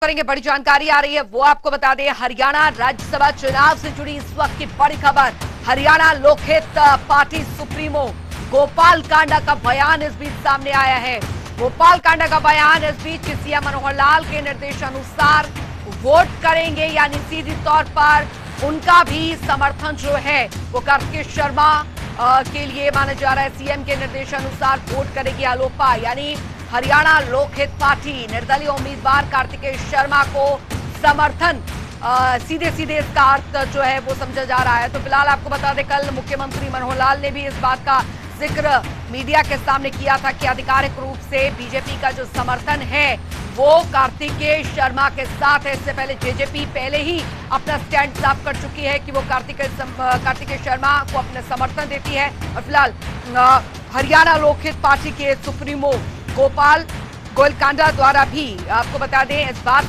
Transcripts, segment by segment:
करेंगे। बड़ी जानकारी आ रही है वो आपको बता दें। हरियाणा राज्यसभा चुनाव से जुड़ी इस वक्त की बड़ी खबर। हरियाणा लोकहित पार्टी सुप्रीमो गोपाल कांडा का बयान इस बीच सामने आया है। गोपाल कांडा का बयान इस बीच कि सीएम मनोहर लाल के निर्देशानुसार वोट करेंगे, यानी सीधी तौर पर उनका भी समर्थन जो है वो कार्तिकेय शर्मा के लिए माना जा रहा है। सीएम के निर्देशानुसार वोट करेगी आलोपा, यानी हरियाणा लोकहित पार्टी निर्दलीय उम्मीदवार कार्तिकेय शर्मा को समर्थन सीधे सीधे इसका अर्थ जो है वो समझा जा रहा है। तो फिलहाल आपको बता दें, कल मुख्यमंत्री मनोहर लाल ने भी इस बात का जिक्र मीडिया के सामने किया था कि आधिकारिक रूप से बीजेपी का जो समर्थन है वो कार्तिकेय शर्मा के साथ है। इससे पहले जेजेपी पहले ही अपना स्टैंड साफ कर चुकी है कि वो कार्तिकेय शर्मा को अपना समर्थन देती है। और फिलहाल हरियाणा लोकहित पार्टी के सुप्रीमो गोपाल कांडा द्वारा भी आपको बता दें इस बात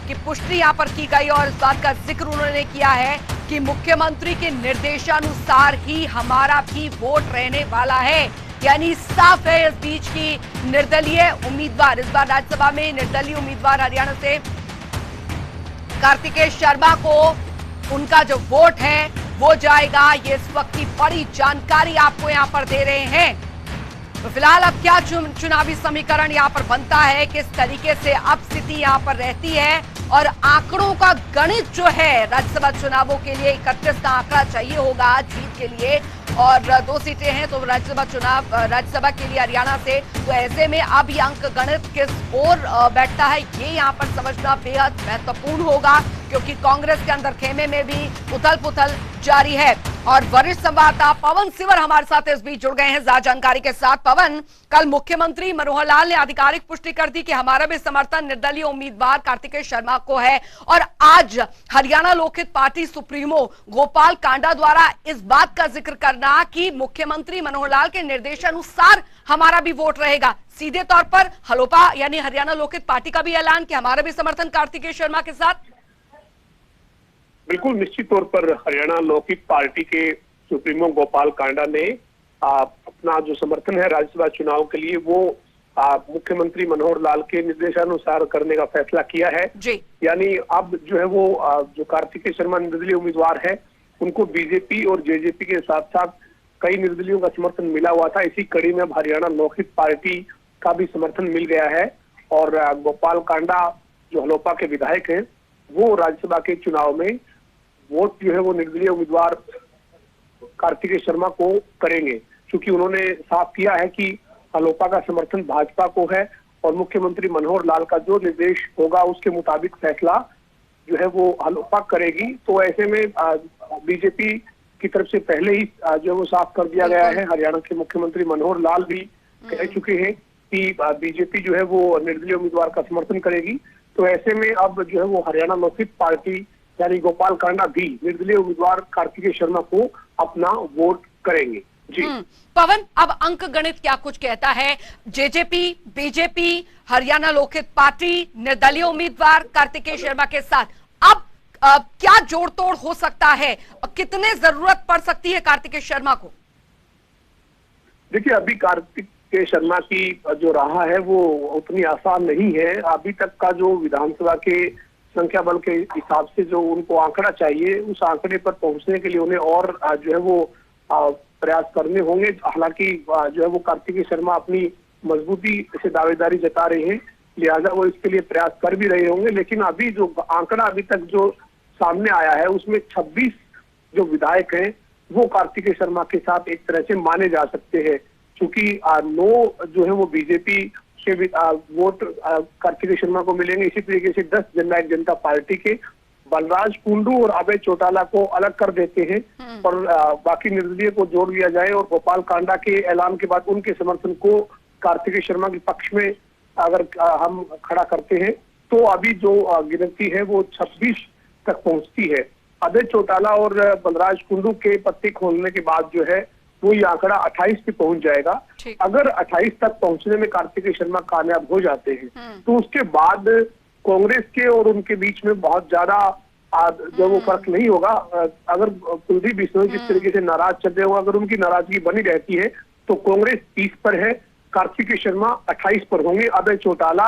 की पुष्टि यहां पर की गई और इस बात का जिक्र उन्होंने किया है कि मुख्यमंत्री के निर्देशानुसार ही हमारा भी वोट रहने वाला है। यानी साफ है इस बीच की निर्दलीय उम्मीदवार, इस बार राज्यसभा में निर्दलीय उम्मीदवार हरियाणा से कार्तिकेय शर्मा को उनका जो वोट है वो जाएगा। ये इस वक्त की बड़ी जानकारी आपको यहां पर दे रहे हैं। तो फिलहाल अब क्या चुनावी समीकरण यहाँ पर बनता है, किस तरीके से अब स्थिति यहाँ पर रहती है और आंकड़ों का गणित जो है राज्यसभा चुनावों के लिए 31 का आंकड़ा चाहिए होगा जीत के लिए, और 2 सीटें हैं तो राज्यसभा के लिए हरियाणा से। तो ऐसे में अब ये अंक गणित किस ओर बैठता है ये यहाँ पर समझना बेहद महत्वपूर्ण होगा, क्योंकि कांग्रेस के अंदर खेमे में भी उथल पुथल जारी है। और वरिष्ठ संवाददाता पवन सिवर हमारे साथ इस बीच जुड़ गए हैं ज्यादा जानकारी के साथ। पवन, कल मुख्यमंत्री मनोहर लाल ने आधिकारिक पुष्टि कर दी कि हमारा भी समर्थन निर्दलीय उम्मीदवार कार्तिकेय शर्मा को है, और आज हरियाणा लोकहित पार्टी सुप्रीमो गोपाल कांडा द्वारा इस बात का जिक्र करना कि मुख्यमंत्री मनोहर लाल के निर्देशानुसार हमारा भी वोट रहेगा। सीधे तौर पर हलोपा यानी हरियाणा लोकहित पार्टी का भी ऐलान कि हमारा भी समर्थन कार्तिकेय शर्मा के साथ। बिल्कुल निश्चित तौर पर हरियाणा लोकहित पार्टी के सुप्रीमो गोपाल कांडा ने अपना जो समर्थन है राज्यसभा चुनाव के लिए वो मुख्यमंत्री मनोहर लाल के निर्देशानुसार करने का फैसला किया है। यानी अब जो है वो जो कार्तिकेय शर्मा निर्दलीय उम्मीदवार है उनको बीजेपी और जेजेपी के साथ साथ कई निर्दलीयों का समर्थन मिला हुआ था। इसी कड़ी में अब हरियाणा लोकहित पार्टी का भी समर्थन मिल गया है, और गोपाल कांडा जो हलोपा के विधायक हैं वो राज्यसभा के चुनाव में वोट जो है वो निर्दलीय उम्मीदवार कार्तिकेय शर्मा को करेंगे, क्योंकि उन्होंने साफ किया है कि हलोपा का समर्थन भाजपा को है और मुख्यमंत्री मनोहर लाल का जो निर्देश होगा उसके मुताबिक फैसला जो है वो हलोपा करेगी। तो ऐसे में बीजेपी की तरफ से पहले ही जो वो साफ कर दिया गया है। हरियाणा के मुख्यमंत्री मनोहर लाल भी कह चुके हैं कि बीजेपी जो है वो निर्दलीय उम्मीदवार का समर्थन करेगी। तो ऐसे में अब जो है वो हरियाणा लोकहित पार्टी यानी गोपाल कांडा भी निर्दलीय उम्मीदवार कार्तिकेय शर्मा को अपना वोट करेंगे। जी पवन, अब अंक गणित क्या कुछ कहता है? JJP, BJP, Haryana Lokhit party निर्दलीय उम्मीदवार कार्तिकेय शर्मा के साथ अब क्या जोड़ तोड़ हो सकता है? कितने जरूरत पड़ सकती है कार्तिकेय शर्मा को? देखिए, अभी कार्तिकेय शर्मा की जो राह है वो उतनी आसान नहीं है। अभी तक का जो विधानसभा के संख्या बल के हिसाब से जो उनको आंकड़ा चाहिए उस आंकड़े पर पहुंचने के लिए उन्हें और जो है वो प्रयास करने होंगे। हालांकि जो है वो कार्तिकेय शर्मा अपनी मजबूती से दावेदारी जता रहे हैं, लिहाजा वो इसके लिए प्रयास कर भी रहे होंगे। लेकिन अभी जो आंकड़ा अभी तक जो सामने आया है उसमें 26 जो विधायक हैं वो कार्तिकेय शर्मा के साथ एक तरह से माने जा सकते हैं, क्योंकि 9 जो है वो बीजेपी के वोट कार्तिकेय शर्मा को मिलेंगे। इसी तरीके से 10 जननायक जनता पार्टी के बलराज कुंडू और अभय चौटाला को अलग कर देते हैं और बाकी निर्दलीय को जोड़ लिया जाए, और गोपाल कांडा के ऐलान के बाद उनके समर्थन को कार्तिकेय शर्मा के पक्ष में अगर हम खड़ा करते हैं तो अभी जो गिनती है वो 26 तक पहुंचती है। अभय चौटाला और बलराज कुंडू के पत्ते खोलने के बाद जो है वो ये आंकड़ा 28 पे पहुंच जाएगा। अगर 28 तक पहुंचने में कार्तिकेय शर्मा कामयाब हो जाते हैं तो उसके बाद कांग्रेस के और उनके बीच में बहुत ज्यादा जो वो फर्क नहीं होगा। अगर कुलदीप बिश्नोई जिस तरीके से नाराज चल रहे हो, अगर उनकी नाराजगी बनी रहती है तो कांग्रेस 30 पर है, कार्तिकेय शर्मा 28 पर होंगे, अभय चौटाला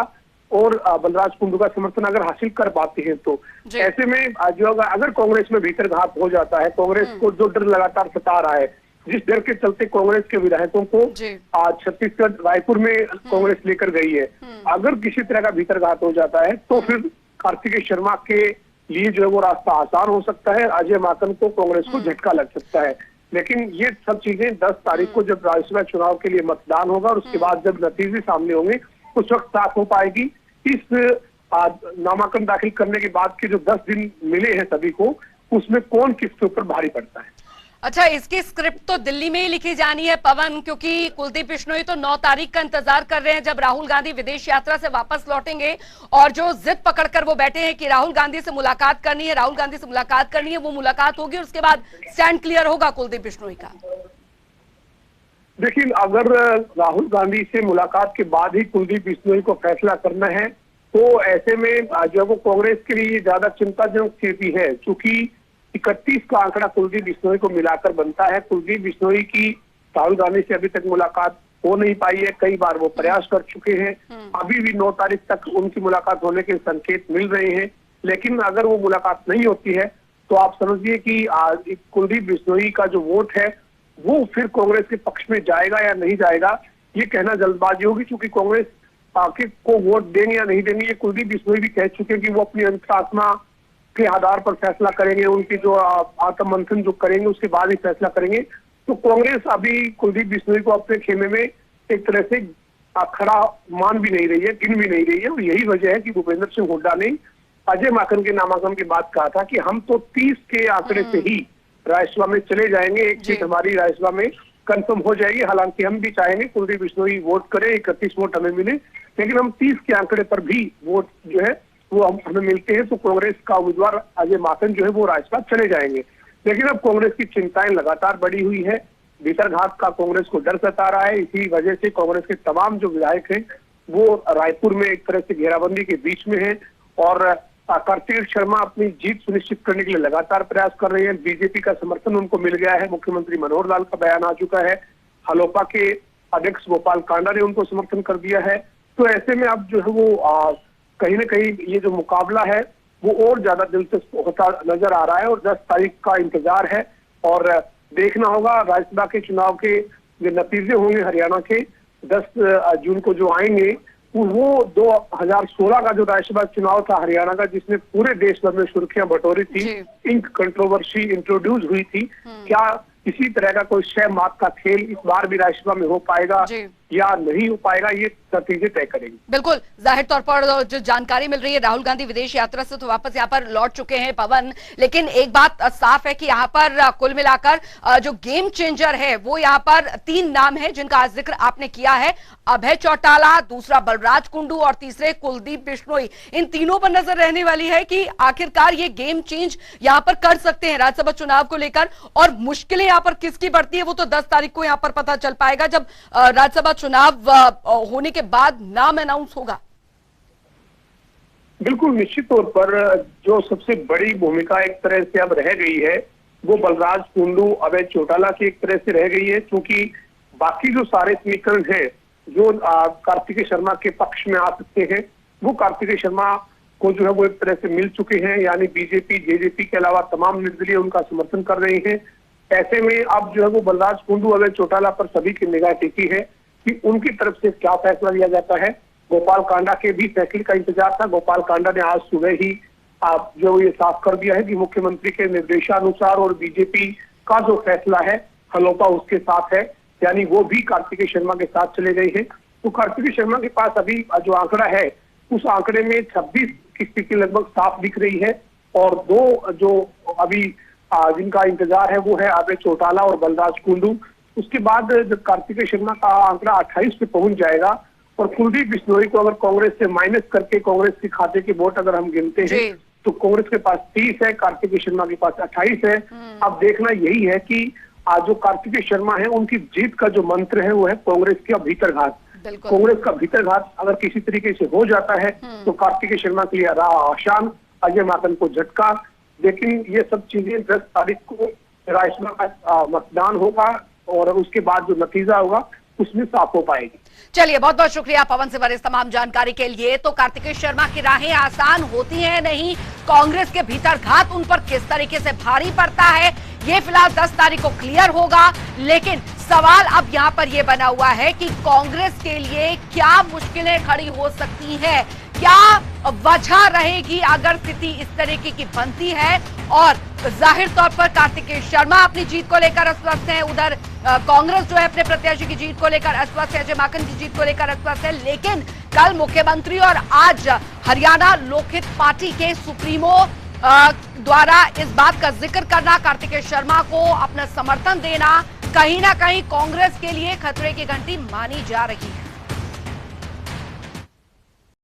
और बलराज कुंडू का समर्थन अगर हासिल कर पाते हैं तो ऐसे में जो अगर कांग्रेस में भीतरघात हो जाता है, कांग्रेस को जो डर लगातार सता रहा है, जिस डर के चलते कांग्रेस के विधायकों को आज छत्तीसगढ़ रायपुर में कांग्रेस लेकर गई है, अगर किसी तरह का भीतरघात हो जाता है तो फिर कार्तिकेय शर्मा के लिए जो है वो रास्ता आसान हो सकता है, अजय माकन को कांग्रेस को झटका लग सकता है। लेकिन ये सब चीजें 10 तारीख को जब राज्यसभा चुनाव के लिए मतदान होगा और उसके बाद जब नतीजे सामने होंगे उस वक्त साफ हो पाएगी। इस नामांकन दाखिल करने के बाद के जो 10 दिन मिले हैं सभी को, उसमें कौन किसके ऊपर भारी पड़ता है। अच्छा, इसकी स्क्रिप्ट तो दिल्ली में ही लिखी जानी है पवन, क्योंकि कुलदीप बिश्नोई तो 9 तारीख का इंतजार कर रहे हैं जब राहुल गांधी विदेश यात्रा से वापस लौटेंगे, और जो जिद पकड़कर वो बैठे हैं कि राहुल गांधी से मुलाकात करनी है, राहुल गांधी से मुलाकात करनी है, वो मुलाकात होगी और उसके बाद स्टैंड क्लियर होगा कुलदीप बिश्नोई का। देखिए, अगर राहुल गांधी से मुलाकात के बाद ही कुलदीप बिश्नोई को फैसला करना है तो ऐसे में जो वो कांग्रेस के लिए ज्यादा चिंताजनक स्थिति है, क्योंकि 31 का आंकड़ा कुलदीप बिश्नोई को मिलाकर बनता है। कुलदीप बिश्नोई की राहुल गांधी से अभी तक मुलाकात हो नहीं पाई है, कई बार वो प्रयास कर चुके हैं, अभी भी 9 तारीख तक उनकी मुलाकात होने के संकेत मिल रहे हैं। लेकिन अगर वो मुलाकात नहीं होती है तो आप समझिए कि कुलदीप बिश्नोई का जो वोट है वो फिर कांग्रेस के पक्ष में जाएगा या नहीं जाएगा, ये कहना जल्दबाजी होगी, क्योंकि कांग्रेस को वोट देंगे या नहीं देंगे ये कुलदीप बिश्नोई भी कह चुके हैं कि वो अपनी अंतरात्मा के आधार पर फैसला करेंगे, उनकी जो आत्ममंथन जो करेंगे उसके बाद ही फैसला करेंगे। तो कांग्रेस अभी कुलदीप बिश्नोई को अपने खेमे में एक तरह से खड़ा मान भी नहीं रही है, गिन भी नहीं रही है, और यही वजह है कि भूपेंद्र सिंह हुड्डा ने अजय माकन के नामांकन के बाद कहा था कि हम तो 30 के आंकड़े से ही राज्यसभा में चले जाएंगे, एक सीट हमारी राज्यसभा में कंफर्म हो जाएगी। हालांकि हम भी चाहेंगे कुलदीप बिश्नोई वोट करे, 31 वोट हमें मिले, लेकिन हम 30 के आंकड़े पर भी वोट जो है वो हमें मिलते हैं तो कांग्रेस का उम्मीदवार अजय माकन जो है वो राज्यसभा चले जाएंगे। लेकिन अब कांग्रेस की चिंताएं लगातार बढ़ी हुई है, भीतरघात का कांग्रेस को डर सता रहा है। इसी वजह से कांग्रेस के तमाम जो विधायक हैं वो रायपुर में एक तरह से घेराबंदी के बीच में है और कार्तिकेय शर्मा अपनी जीत सुनिश्चित करने के लिए लगातार प्रयास कर रहे हैं। बीजेपी का समर्थन उनको मिल गया है, मुख्यमंत्री मनोहर लाल का बयान आ चुका है, हलोपा के अध्यक्ष गोपाल कांडा ने उनको समर्थन कर दिया है। तो ऐसे में अब जो है वो कहीं न कहीं ये जो मुकाबला है वो और ज्यादा दिलचस्प होता नजर आ रहा है, और 10 तारीख का इंतजार है और देखना होगा राज्यसभा के चुनाव के जो नतीजे होंगे हरियाणा के 10 जून को जो आएंगे, वो 2016 का जो राज्यसभा चुनाव था हरियाणा का, जिसमें पूरे देश भर में सुर्खियां बटोरी थी, इंक कंट्रोवर्सी इंट्रोड्यूस हुई थी, क्या इसी तरह का कोई शह मात का खेल इस बार भी राज्यसभा में हो पाएगा या नहीं हो पाएगा, ये नतीजे तय करेंगे। बिल्कुल, जाहिर तौर पर जो जानकारी मिल रही है, राहुल गांधी विदेश यात्रा से तो वापस यहाँ पर लौट चुके हैं पवन, लेकिन एक बात साफ है कि यहाँ पर कुल मिलाकर जो गेम चेंजर है वो यहाँ पर 3 नाम है जिनका जिक्र आपने किया है, अभय चौटाला, दूसरा बलराज कुंडू और तीसरे कुलदीप बिश्नोई। इन तीनों पर नजर रहने वाली है कि आखिरकार ये गेम चेंज यहाँ पर कर सकते हैं राज्यसभा चुनाव को लेकर, और मुश्किलें यहाँ पर किसकी बढ़ती है वो तो 10 तारीख को यहाँ पर पता चल पाएगा जब राज्यसभा चुनाव होने के बाद नाम अनाउंस होगा। बिल्कुल, निश्चित तौर पर जो सबसे बड़ी भूमिका एक तरह से अब रह गई है वो बलराज कुंडू, अभय चौटाला की एक तरह से रह गई है, क्योंकि बाकी जो सारे समीकरण हैं जो कार्तिकेय शर्मा के पक्ष में आ सकते हैं वो कार्तिकेय शर्मा को जो है वो एक तरह से मिल चुके हैं, यानी बीजेपी, जेजेपी के अलावा तमाम निर्दलीय उनका समर्थन कर रहे हैं। ऐसे में अब जो है वो बलराज कुंडू, अभय चौटाला पर सभी की निगाह टिकी है कि उनकी तरफ से क्या फैसला लिया जाता है। गोपाल कांडा के भी फैसले का इंतजार था, गोपाल कांडा ने आज सुबह ही जो ये साफ कर दिया है कि मुख्यमंत्री के निर्देशानुसार और बीजेपी का जो फैसला है हलोपा उसके साथ है, यानी वो भी कार्तिकेय शर्मा के साथ चले गए हैं। तो कार्तिकेय शर्मा के पास अभी जो आंकड़ा है उस आंकड़े में 26 की स्थिति लगभग साफ दिख रही है, और 2 जो अभी जिनका इंतजार है वो है अभय चौटाला और बलराज कुंडू। उसके बाद जब कार्तिकेय शर्मा का आंकड़ा 28 पे पहुंच जाएगा और कुलदीप बिश्नोई को अगर कांग्रेस से माइनस करके कांग्रेस के खाते के वोट अगर हम गिनते हैं तो कांग्रेस के पास 30 है, कार्तिकेय शर्मा के पास 28 है। अब देखना यही है कि जो कार्तिकेय शर्मा है उनकी जीत का जो मंत्र है वो है कांग्रेस का भीतरघात। कांग्रेस का भीतरघात अगर किसी तरीके से हो जाता है तो कार्तिकेय शर्मा के लिए राह आसान, अजय माकन को झटका। लेकिन ये सब चीजें 10 तारीख को राज्यसभा का मतदान होगा और उसके बाद जो नतीजा होगा उसमें साफ हो पाएगी। चलिए, बहुत बहुत शुक्रिया पवन सिवर इस तमाम जानकारी के लिए। तो कार्तिकेय शर्मा की राहें आसान होती हैं नहीं, कांग्रेस के भीतर घात उन पर किस तरीके से भारी पड़ता है ये फिलहाल 10 तारीख को क्लियर होगा। लेकिन सवाल अब यहाँ पर यह बना हुआ है कि कांग्रेस के लिए क्या मुश्किलें खड़ी हो सकती है, क्या वजह रहेगी अगर स्थिति इस तरीके की बनती है। और जाहिर तौर पर कार्तिकेय शर्मा अपनी जीत को लेकर अस्वस्थ हैं, उधर कांग्रेस जो है अपने प्रत्याशी की जीत को लेकर अस्वस्थ है, अजय माकन की जीत को लेकर अस्वस्थ है। लेकिन कल मुख्यमंत्री और आज हरियाणा लोकहित पार्टी के सुप्रीमो द्वारा इस बात का जिक्र करना, कार्तिकेय शर्मा को अपना समर्थन देना, कहीं ना कहीं कांग्रेस के लिए खतरे की घंटी मानी जा रही है।